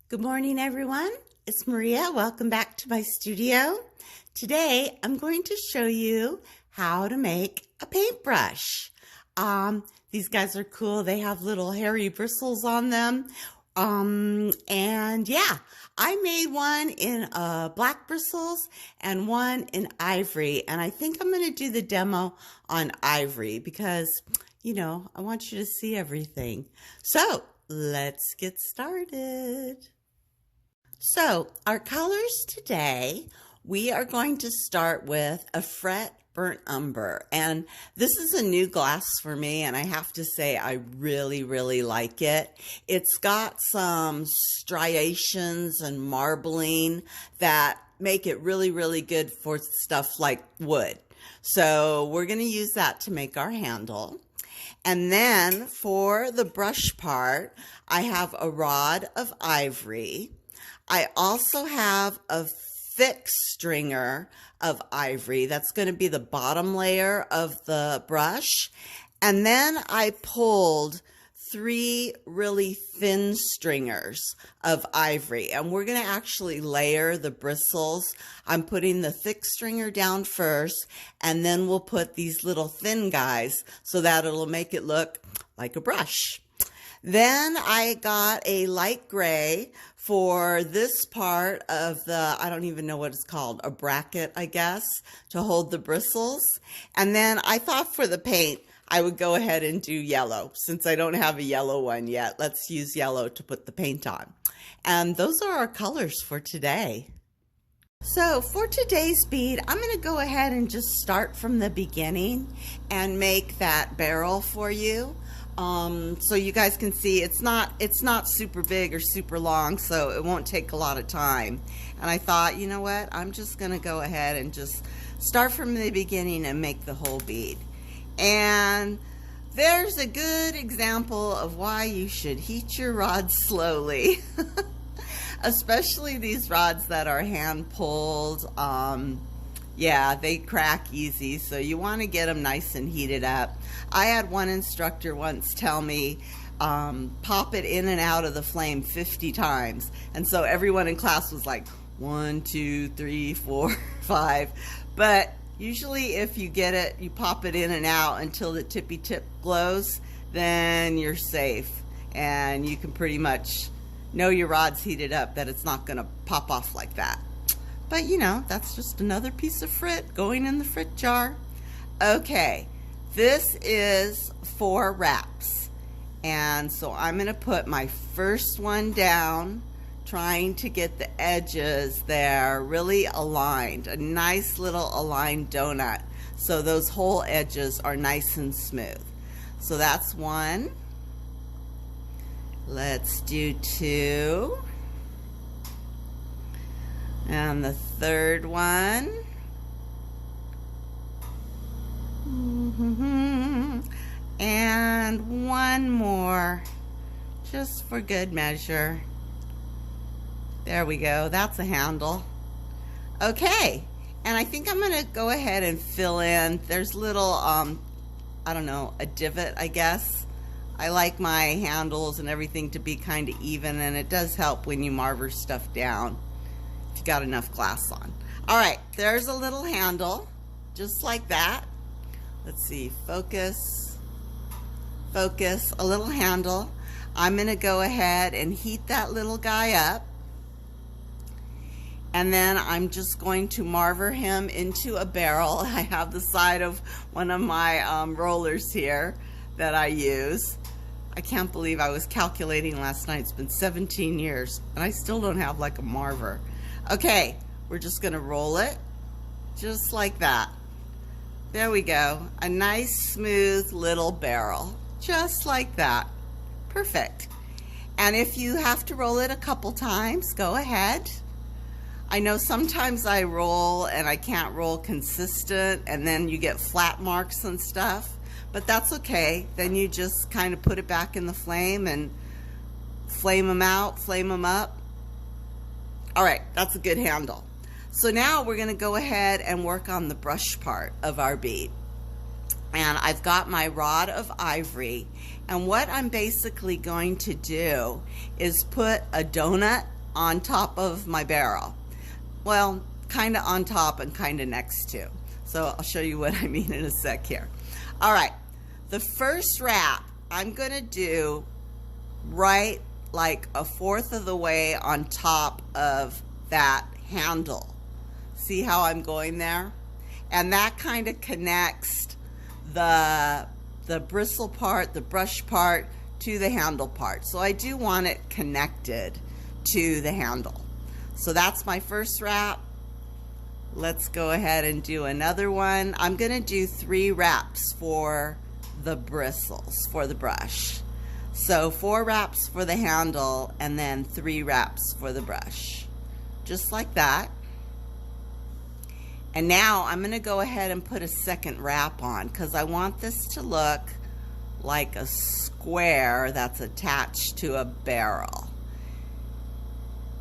Good morning, everyone. It's Maria. Welcome back to my studio. Today, I'm going to show you how to make a paintbrush. These guys are cool. They have little hairy bristles on them. And yeah, I made one in black bristles and one in ivory. And I think I'm going to do the demo on ivory because, I want you to see everything. So let's get started. So our colors today, we are going to start with a fret burnt umber. And this is a new glass for me, and I have to say I really, really like it. It's got some striations and marbling that make it really, really good for stuff like wood. So we're going to use that to make our handle. And then for the brush part, I have a rod of ivory. I also have a thick stringer of ivory. That's going to be the bottom layer of the brush. And then I pulled 3 really thin stringers of ivory. And we're going to actually layer the bristles. I'm putting the thick stringer down first, and then we'll put these little thin guys so that it'll make it look like a brush. Then I got a light gray for this part of the, I don't even know what it's called, a bracket, I guess, to hold the bristles. And then I thought for the paint, I would go ahead and do yellow. Since I don't have a yellow one yet, let's use yellow to put the paint on. And those are our colors for today. So for today's bead, I'm going to go ahead and just start from the beginning and make that barrel for you. So you guys can see it's not super big or super long, so it won't take a lot of time. And I thought, you know what, I'm just going to go ahead and just start from the beginning and make the whole bead. And there's a good example of why you should heat your rods slowly. Especially these rods that are hand pulled. Yeah, they crack easy, so you want to get them nice and heated up. I had one instructor once tell me, pop it in and out of the flame 50 times. And so everyone in class was like, 1, 2, 3, 4, 5. But usually if you get it, you pop it in and out until the tippy tip glows, then you're safe. And you can pretty much know your rod's heated up, that it's not going to pop off like that. But that's just another piece of frit going in the frit jar. Okay, this is 4 wraps. And so I'm going to put my first one down, trying to get the edges there really aligned. A nice little aligned donut, so those whole edges are nice and smooth. So that's 1. Let's do 2. And the third one. And 1 more, just for good measure. There we go. That's a handle. Okay. And I think I'm going to go ahead and fill in. There's little, I don't know, a divot, I guess. I like my handles and everything to be kind of even, and it does help when you marver stuff down. If you got enough glass on. All right, there's a little handle, just like that. Let's see, focus, a little handle. I'm going to go ahead and heat that little guy up. And then I'm just going to marver him into a barrel. I have the side of one of my rollers here that I use. I can't believe I was calculating last night. It's been 17 years, and I still don't have like a marver. Okay, we're just going to roll it just like that. There we go. A nice, smooth little barrel, just like that. Perfect. And if you have to roll it a couple times, go ahead. I know sometimes I roll and I can't roll consistent, and then you get flat marks and stuff, but that's okay. Then you just kind of put it back in the flame and flame them out, flame them up. All right, that's a good handle. So now we're going to go ahead and work on the brush part of our bead. And I've got my rod of ivory, and what I'm basically going to do is put a donut on top of my barrel. Well, kind of on top and kind of next to. So I'll show you what I mean in a sec here. All right, the first wrap I'm gonna do right like a fourth of the way on top of that handle. See how I'm going there? And that kind of connects the bristle part, the brush part, to the handle part. So I do want it connected to the handle. So that's my first wrap. Let's go ahead and do another one. I'm gonna do 3 wraps for the bristles, for the brush. So 4 wraps for the handle and then 3 wraps for the brush. Just like that. And now I'm gonna go ahead and put a second wrap on because I want this to look like a square that's attached to a barrel.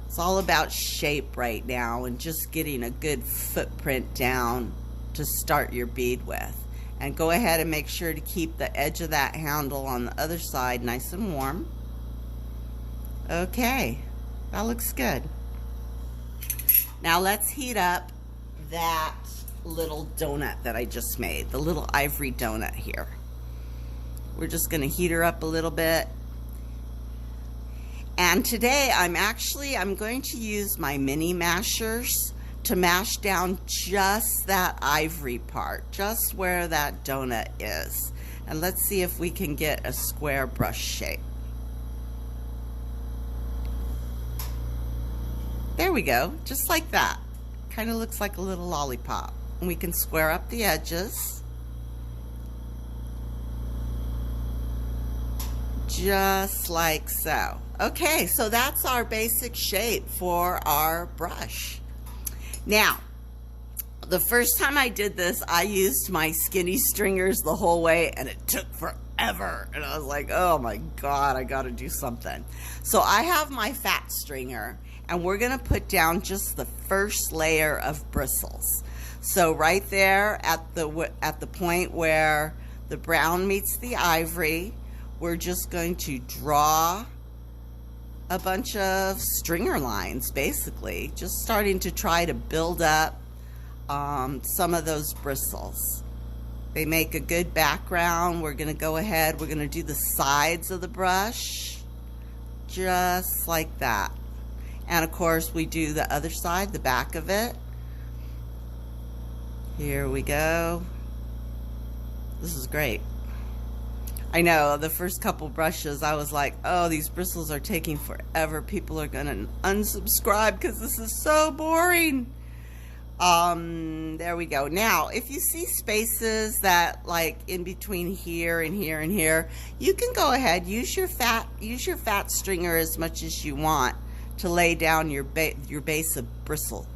It's all about shape right now and just getting a good footprint down to start your bead with. And go ahead and make sure to keep the edge of that handle on the other side nice and warm. Okay, that looks good. Now let's heat up that little donut that I just made, the little ivory donut here. We're just gonna heat her up a little bit. And today I'm going to use my mini mashers to mash down just that ivory part, just where that donut is. And let's see if we can get a square brush shape. There we go, just like that. Kind of looks like a little lollipop. And we can square up the edges. Just like so. Okay, so that's our basic shape for our brush. Now, the first time I did this, I used my skinny stringers the whole way and it took forever. And I was like, oh my God, I gotta do something. So I have my fat stringer and we're gonna put down just the first layer of bristles. So right there at the point where the brown meets the ivory, we're just going to draw a bunch of stringer lines, basically, just starting to try to build up some of those bristles. They make a good background. We're gonna go ahead, we're gonna do the sides of the brush, just like that. And of course we do the other side, the back of it. Here we go. This is great. I know the first couple brushes I was like, oh, these bristles are taking forever. People are gonna unsubscribe because this is so boring. There we go. Now, if you see spaces that like in between here and here and here, you can go ahead, use your fat stringer as much as you want to lay down your base of bristles.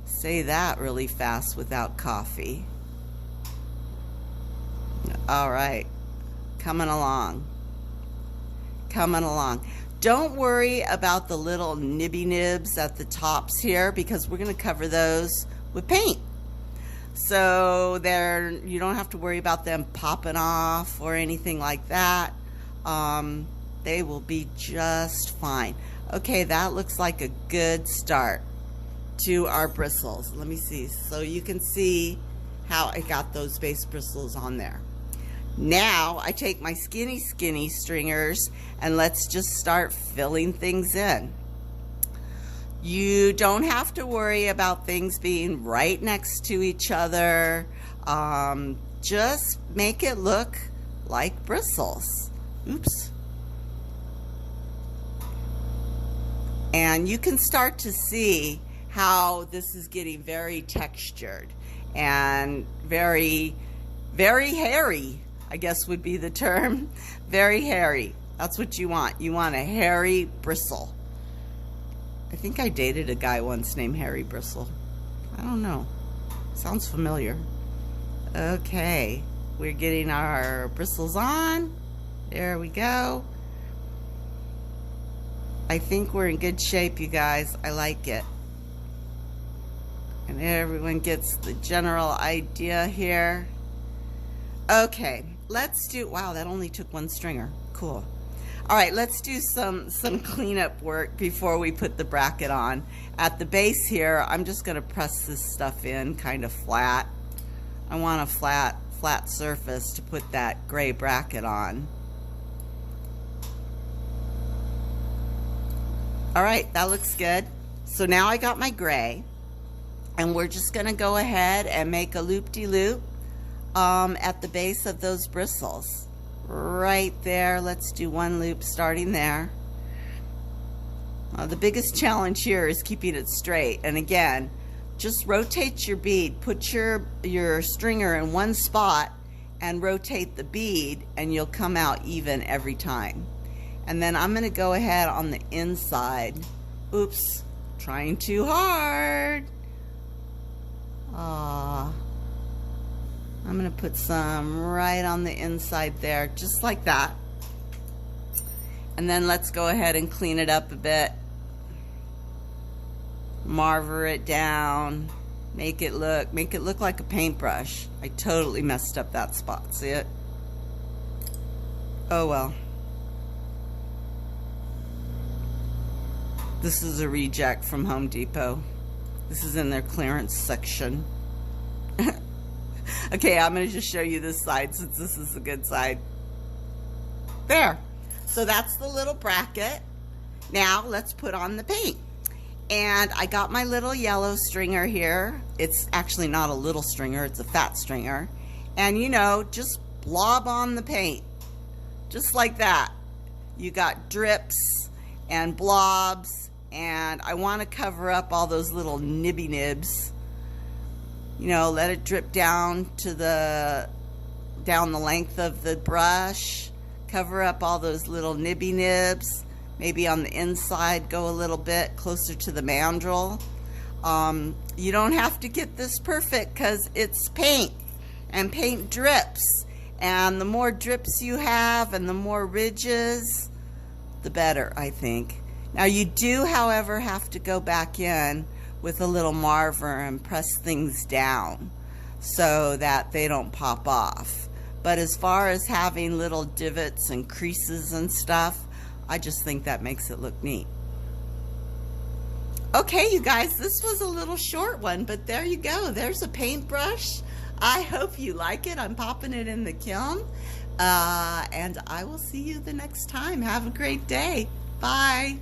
Say that really fast without coffee. All right, coming along. Don't worry about the little nibby nibs at the tops here because we're going to cover those with paint. So you don't have to worry about them popping off or anything like that. They will be just fine. Okay, that looks like a good start to our bristles. Let me see. So you can see how I got those base bristles on there. Now I take my skinny stringers and let's just start filling things in. You don't have to worry about things being right next to each other. Just make it look like bristles. Oops. And you can start to see how this is getting very textured and very, very hairy, I guess would be the term. Very hairy. That's what you want. You want a hairy bristle. I think I dated a guy once named Harry Bristle. I don't know. Sounds familiar. Okay. We're getting our bristles on. There we go. I think we're in good shape, you guys. I like it. And everyone gets the general idea here. Okay, let's do, wow, that only took one stringer. Cool. All right, let's do some cleanup work before we put the bracket on. At the base here, I'm just going to press this stuff in kind of flat. I want a flat surface to put that gray bracket on. All right, that looks good. So now I got my gray, and we're just going to go ahead and make a loop-de-loop at the base of those bristles. Right there. Let's do one loop starting there. The biggest challenge here is keeping it straight. And again, just rotate your bead. Put your stringer in one spot and rotate the bead, and you'll come out even every time. And then I'm going to go ahead on the inside. Oops, trying too hard. I'm going to put some right on the inside there, just like that. And then let's go ahead and clean it up a bit. Marver it down. Make it look like a paintbrush. I totally messed up that spot. See it? Oh well. This is a reject from Home Depot. This is in their clearance section. Okay, I'm going to just show you this side since this is the good side. There. So that's the little bracket. Now let's put on the paint. And I got my little yellow stringer here. It's actually not a little stringer, it's a fat stringer. And you know, just blob on the paint. Just like that. You got drips and blobs, and I want to cover up all those little nibby nibs. You know, let it drip down the length of the brush. Cover up all those little nibby nibs. Maybe on the inside go a little bit closer to the mandrel. You don't have to get this perfect because it's paint, and paint drips. And the more drips you have and the more ridges, the better, I think. Now you do, however, have to go back in with a little marver and press things down so that they don't pop off. But as far as having little divots and creases and stuff, I just think that makes it look neat. Okay, you guys, this was a little short one, but there you go. There's a paintbrush. I hope you like it. I'm popping it in the kiln. And I will see you the next time. Have a great day. Bye.